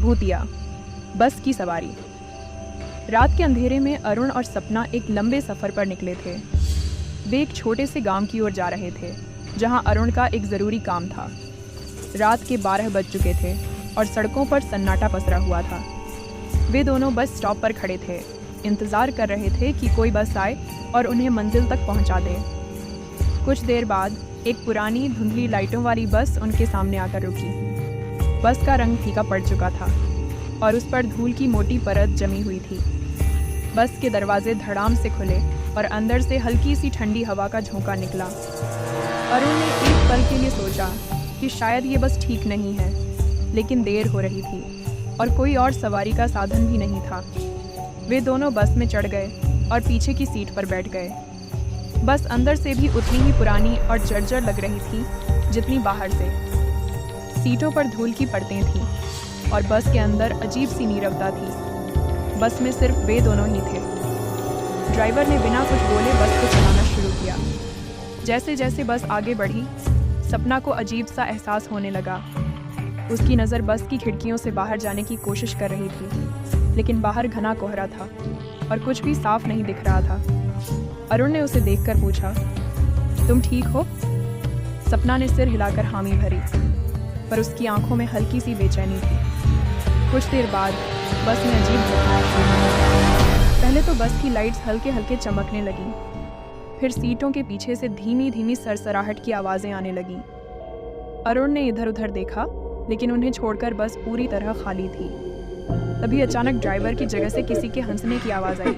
भूतिया बस की सवारी। रात के अंधेरे में अरुण और सपना एक लंबे सफ़र पर निकले थे। वे एक छोटे से गांव की ओर जा रहे थे जहां अरुण का एक ज़रूरी काम था। रात के 12 बज चुके थे और सड़कों पर सन्नाटा पसरा हुआ था। वे दोनों बस स्टॉप पर खड़े थे, इंतज़ार कर रहे थे कि कोई बस आए और उन्हें मंजिल तक पहुंचा दे। कुछ देर बाद एक पुरानी धुंधली लाइटों वाली बस उनके सामने आकर रुकी। बस का रंग फीका पड़ चुका था और उस पर धूल की मोटी परत जमी हुई थी। बस के दरवाजे धड़ाम से खुले और अंदर से हल्की सी ठंडी हवा का झोंका निकला। अरुण ने एक पल के लिए सोचा कि शायद ये बस ठीक नहीं है, लेकिन देर हो रही थी और कोई और सवारी का साधन भी नहीं था। वे दोनों बस में चढ़ गए और पीछे की सीट पर बैठ गए। बस अंदर से भी उतनी ही पुरानी और जर्जर लग रही थी जितनी बाहर से। सीटों पर धूल की परतें थीं और बस के अंदर अजीब सी नीरवता थी। बस में सिर्फ वे दोनों ही थे। ड्राइवर ने बिना कुछ बोले बस को चलाना शुरू किया। जैसे जैसे बस आगे बढ़ी, सपना को अजीब सा एहसास होने लगा। उसकी नज़र बस की खिड़कियों से बाहर जाने की कोशिश कर रही थी, लेकिन बाहर घना कोहरा था और कुछ भी साफ नहीं दिख रहा था। अरुण ने उसे देखकर पूछा, तुम ठीक हो? सपना ने सिर हिलाकर हामी भरी, पर उसकी आंखों में हल्की सी बेचैनी थी। कुछ देर बाद बस में अजीब झटकाएं हुई। पहले तो बस की लाइट्स हल्के हल्के चमकने लगी, फिर सीटों के पीछे से धीमी धीमी सरसराहट की आवाज़ें आने लगीं। अरुण ने इधर उधर देखा, लेकिन उन्हें छोड़कर बस पूरी तरह खाली थी। तभी अचानक ड्राइवर की जगह से किसी के हंसने की आवाज़ आई।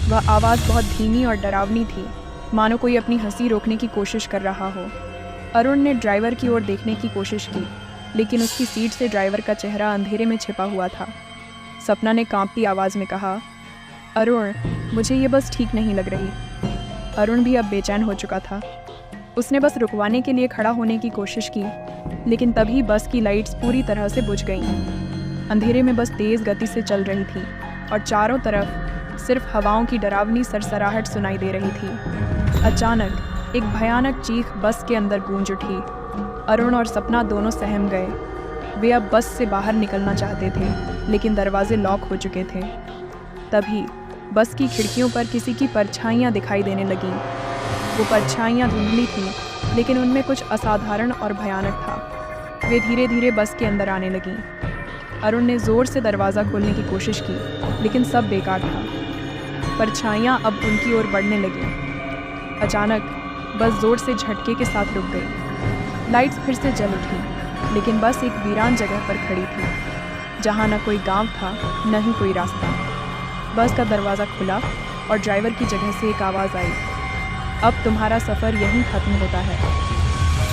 वह आवाज़ बहुत धीमी और डरावनी थी, मानो कोई अपनी हंसी रोकने की कोशिश कर रहा हो। अरुण ने ड्राइवर की ओर देखने की कोशिश की, लेकिन उसकी सीट से ड्राइवर का चेहरा अंधेरे में छिपा हुआ था। सपना ने कांपती आवाज़ में कहा, अरुण, मुझे ये बस ठीक नहीं लग रही। अरुण भी अब बेचैन हो चुका था। उसने बस रुकवाने के लिए खड़ा होने की कोशिश की, लेकिन तभी बस की लाइट्स पूरी तरह से बुझ गईं। अंधेरे में बस तेज़ गति से चल रही थी और चारों तरफ सिर्फ हवाओं की डरावनी सरसराहट सुनाई दे रही थी। अचानक एक भयानक चीख बस के अंदर गूंज उठी। अरुण और सपना दोनों सहम गए। वे अब बस से बाहर निकलना चाहते थे, लेकिन दरवाजे लॉक हो चुके थे। तभी बस की खिड़कियों पर किसी की परछाइयाँ दिखाई देने लगीं। वो परछाइयाँ धुंधली थीं, लेकिन उनमें कुछ असाधारण और भयानक था। वे धीरे धीरे बस के अंदर आने लगीं। अरुण ने ज़ोर से दरवाज़ा खोलने की कोशिश की, लेकिन सब बेकार था। परछाइयाँ अब उनकी ओर बढ़ने लगीं। अचानक बस ज़ोर से झटके के साथ रुक गई। लाइट्स फिर से जल उठी, लेकिन बस एक वीरान जगह पर खड़ी थी, जहाँ न कोई गांव था न ही कोई रास्ता। बस का दरवाज़ा खुला और ड्राइवर की जगह से एक आवाज़ आई, अब तुम्हारा सफ़र यहीं ख़त्म होता है।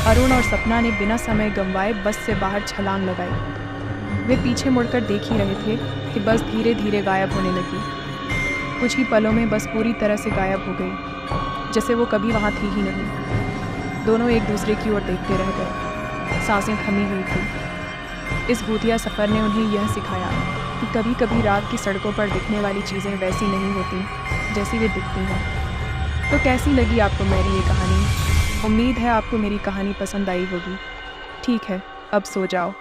अरुण और सपना ने बिना समय गंवाए बस से बाहर छलांग लगाई। वे पीछे मुड़कर देख ही रहे थे कि बस धीरे धीरे गायब होने लगी। कुछ ही पलों में बस पूरी तरह से गायब हो गई, जैसे वो कभी वहाँ थी ही नहीं। दोनों एक दूसरे की ओर देखते रह गए, सांसें थमी हुई थी। इस भूतिया सफ़र ने उन्हें यह सिखाया कि कभी कभी रात की सड़कों पर दिखने वाली चीज़ें वैसी नहीं होती जैसी वे दिखती हैं। तो कैसी लगी आपको मेरी ये कहानी? उम्मीद है आपको मेरी कहानी पसंद आई होगी। ठीक है, अब सो जाओ।